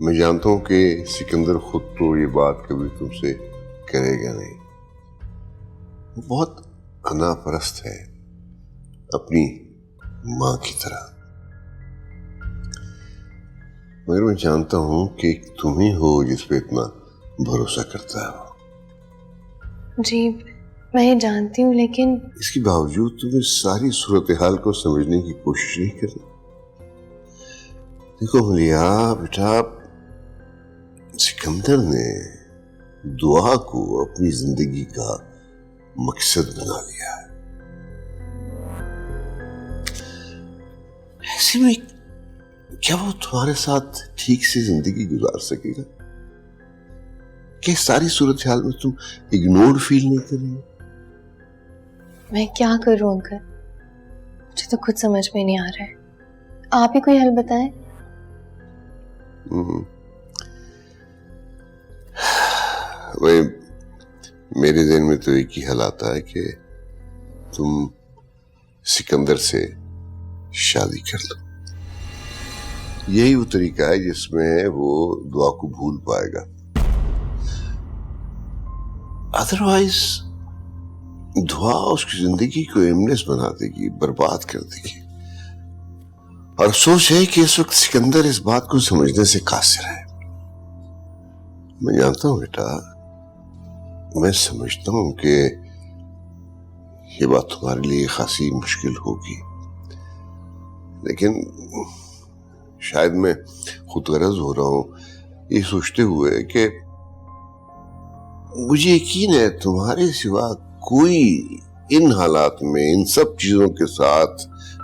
मैं जानता हूं कि सिकंदर खुद तो ये बात कभी तुमसे करेगा नहीं। वो बहुत अनापरस्त है, अपनी मां की तरह। मगर मैं जानता हूं कि तुम ही हो जिस पे इतना भरोसा करता है। जी मैं ये जानती हूँ, लेकिन इसके बावजूद तुम इस सारी सूरत हाल को समझने की कोशिश नहीं कर रही। देखो मलिया बेटा, सिकंदर ने दुआ को अपनी जिंदगी का मकसद बना लिया है। ऐसे में क्या वो तुम्हारे साथ ठीक से जिंदगी गुजार सकेगा? क्या सारी सूरत हाल में तुम इग्नोर्ड फील नहीं कर रही? मैं क्या करूं अंकल, मुझे तो खुद समझ में नहीं आ रहा है। आप ही कोई हल बताएं। वही मेरे ज़हन में तो एक ही हल आता है कि तुम सिकंदर से शादी कर लो। यही वो तरीका है जिसमें वो दुआ को भूल पाएगा। अदरवाइज दुआ उसकी जिंदगी को एमलेस बना देगी, बर्बाद कर देगी। और अफसोस है कि इस वक्त सिकंदर इस बात को समझने से कासिर है। मैं जानता हूं बेटा, मैं समझता हूं कि ये बात तुम्हारे लिए खासी मुश्किल होगी, लेकिन शायद मैं खुदगर्ज हो रहा हूं ये सोचते हुए कि मुझे यकीन है तुम्हारे सिवा कोई इन हालात में, इन सब चीजों के साथ,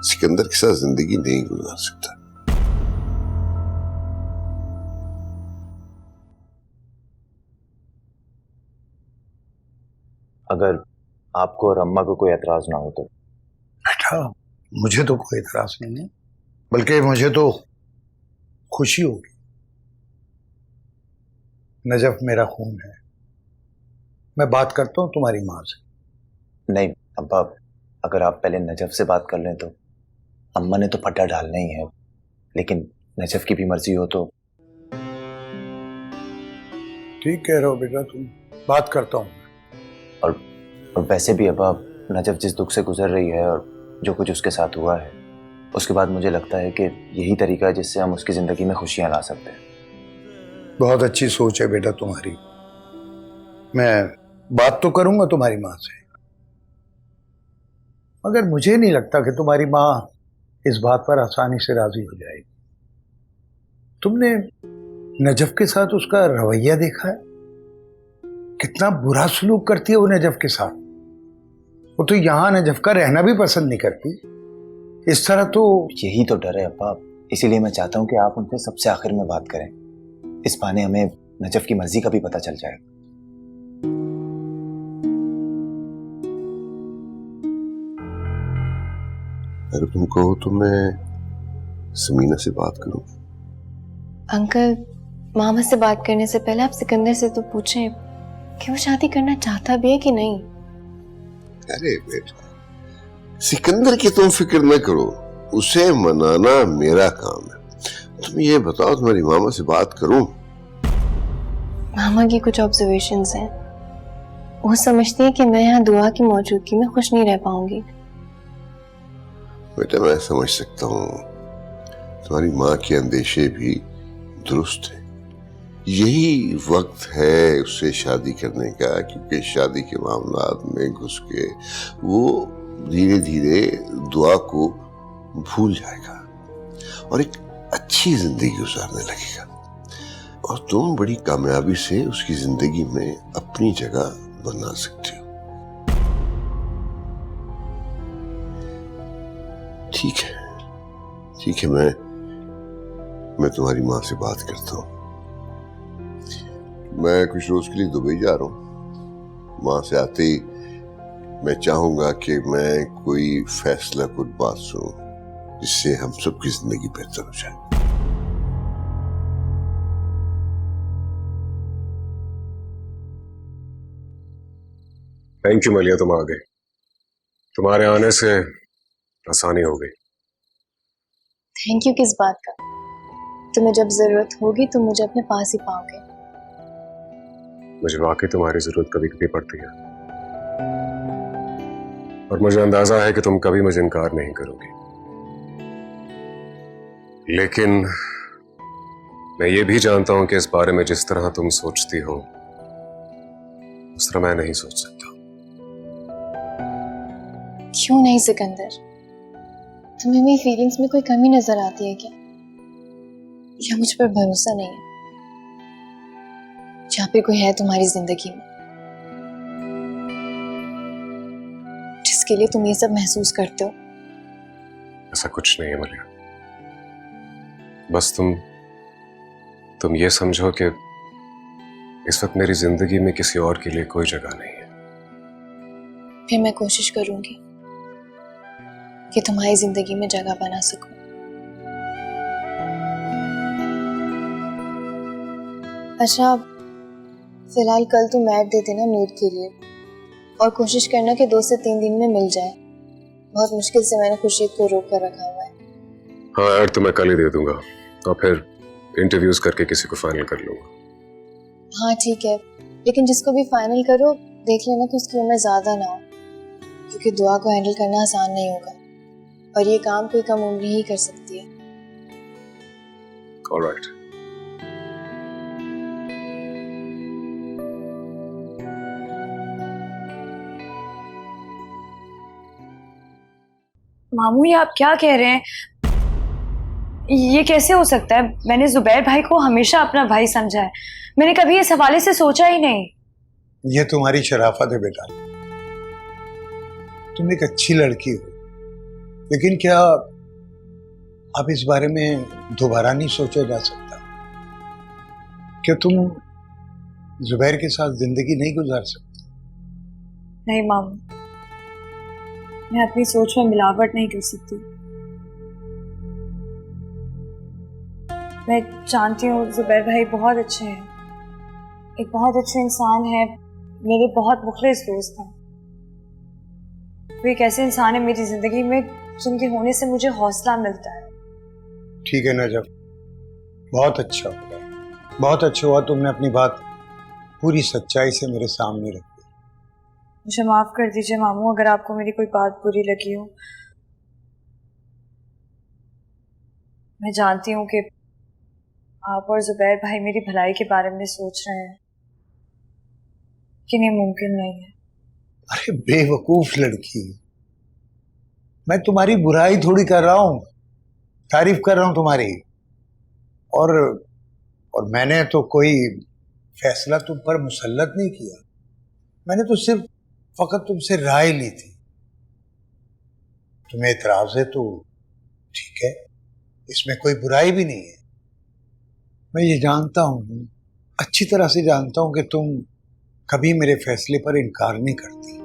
सिकंदर के साथ जिंदगी नहीं गुजार सकता। अगर आपको और अम्मा को कोई एतराज ना हो तो। बेटा मुझे तो कोई एतराज नहीं है, बल्कि मुझे तो खुशी होगी। नजफ मेरा खून है। मैं बात करता हूँ तुम्हारी माँ से। नहीं अब्बा, अगर आप पहले नजफ से बात कर लें तो। अम्मा ने तो पट्टा डालना ही है, लेकिन नजफ की भी मर्जी हो तो। ठीक कह रहे हो बेटा तुम, बात करता हूँ। और वैसे भी अब्बा, नजफ जिस दुख से गुजर रही है और जो कुछ उसके साथ हुआ है, उसके बाद मुझे लगता है कि यही तरीका है जिससे हम उसकी जिंदगी में खुशियां ला सकते हैं। बहुत अच्छी सोच है बेटा तुम्हारी। मैं बात तो करूंगा तुम्हारी माँ से, मगर मुझे नहीं लगता कि तुम्हारी माँ इस बात पर आसानी से राजी हो जाएगी। तुमने नजफ के साथ उसका रवैया देखा है? कितना बुरा सलूक करती है वो नजफ के साथ। वो तो यहां नजफ का रहना भी पसंद नहीं करती। इस तरह तो यही तो डर है अब्बा, इसीलिए मैं चाहता हूँ कि आप उनसे सबसे आखिर में बात करें। इस बहाने हमें नजफ की मर्जी का भी पता चल जाएगा। अगर तुम कहो तो मैं समीना से बात करूं। अंकल, मामा से बात करने से पहले आप सिकंदर से तो पूछें कि वो शादी करना चाहता भी है कि नहीं। अरे बेटा, सिकंदर की तुम फिक्र न करो, उसे मनाना मेरा काम है। तुम ये बताओ, तुम्हारी मामा से बात करूं? मामा की कुछ ऑब्जर्वेशंस हैं। वो समझती है कि मैं यहाँ दुआ की मौजूदगी में खुश नहीं रह पाऊंगी। बेटा मैं समझ सकता हूँ, तुम्हारी माँ के अंदेशे भी दुरुस्त है। यही वक्त है उससे शादी करने का, क्योंकि शादी के मामलात में घुस के वो धीरे धीरे दुआ को भूल जाएगा और एक अच्छी जिंदगी गुजारने लगेगा, और तुम बड़ी कामयाबी से उसकी जिंदगी में अपनी जगह बना सकते हो। ठीक है, ठीक है, मैं तुम्हारी माँ से बात करता हूँ। मैं कुछ रोज के लिए दुबई जा रहा हूँ। माँ से आते ही मैं चाहूंगा कि मैं कोई फैसला, कुछ बात सुनूं जिससे हम सबकी जिंदगी बेहतर हो जाए। थैंक यू मलिया, तुम आ गए। तुम्हारे आने से आसानी हो गई। थैंक यू किस बात का? तुम्हें जब जरूरत होगी तुम मुझे अपने पास ही पाओगे। मुझे वाकई तुम्हारी जरूरत कभी कभी पड़ती है, और मुझे अंदाजा है कि तुम कभी मुझे इनकार नहीं करोगी। लेकिन मैं ये भी जानता हूं कि इस बारे में जिस तरह तुम सोचती हो उस तरह मैं नहीं सोच सकता। क्यों नहीं सिकंदर? तुम्हें मेरी फीलिंग्स में कोई कमी नजर आती है क्या, या मुझ पर भरोसा नहीं है? या फिर कोई है तुम्हारी जिंदगी में जिसके लिए तुम ये सब महसूस करते हो? ऐसा कुछ नहीं है मलिया, बस तुम ये समझो कि इस वक्त मेरी जिंदगी में किसी और के लिए कोई जगह नहीं है। फिर मैं कोशिश करूंगी कि तुम्हारी जिंदगी में जगह बना सकूं। अच्छा, फिलहाल कल तुम ऐड दे देना मेड के लिए, और कोशिश करना कि 2 से 3 दिन में मिल जाए। बहुत मुश्किल से मैंने खुर्शीद को रोक कर रखा हुआ है। हाँ, ऐड तो मैं कल ही दे दूंगा और फिर इंटरव्यूज करके किसी को फाइनल कर लूंगा। हाँ ठीक है, लेकिन जिसको भी फाइनल करो देख लेना कि उसकी उम्र ज्यादा ना हो, क्योंकि दुआ को हैंडल करना आसान नहीं होगा, और ये काम कोई कम उम्र ही कर सकती है। ऑलराइट। मामू, ये आप क्या कह रहे हैं? ये कैसे हो सकता है? मैंने जुबैर भाई को हमेशा अपना भाई समझा है, मैंने कभी इस हवाले से सोचा ही नहीं। ये तुम्हारी शराफत है बेटा, तुम एक अच्छी लड़की हो, लेकिन क्या अब इस बारे में दोबारा नहीं सोचा जा सकता? क्या तुम जुबैर के साथ जिंदगी नहीं गुजार सकती? नहीं मामू, मैं अपनी सोच में मिलावट नहीं कर सकती। मैं जानती हूँ जुबैर भाई बहुत अच्छे हैं, एक बहुत अच्छे इंसान है, मेरे बहुत मुखलिस दोस्त हैं। वो एक ऐसे इंसान है मेरी जिंदगी में जिनके होने से मुझे हौसला मिलता है। ठीक है नजफ, बहुत अच्छा हुआ, बहुत अच्छा हुआ तुमने अपनी बात पूरी सच्चाई से मेरे सामने रखी। मुझे माफ कर दीजिए मामू अगर आपको मेरी कोई बात बुरी लगी हो। मैं जानती हूँ कि आप और जुबैर भाई मेरी भलाई के बारे में सोच रहे हैं, लेकिन ये मुमकिन नहीं है। अरे बेवकूफ लड़की, मैं तुम्हारी बुराई थोड़ी कर रहा हूं, तारीफ कर रहा हूं तुम्हारी। और मैंने तो कोई फैसला तुम पर मुसल्लत नहीं किया, मैंने तो सिर्फ फकत तुमसे राय ली थी। तुम्हें एतराज है तो ठीक है, इसमें कोई बुराई भी नहीं है। मैं ये जानता हूं, अच्छी तरह से जानता हूं कि तुम कभी मेरे फैसले पर इनकार नहीं करती।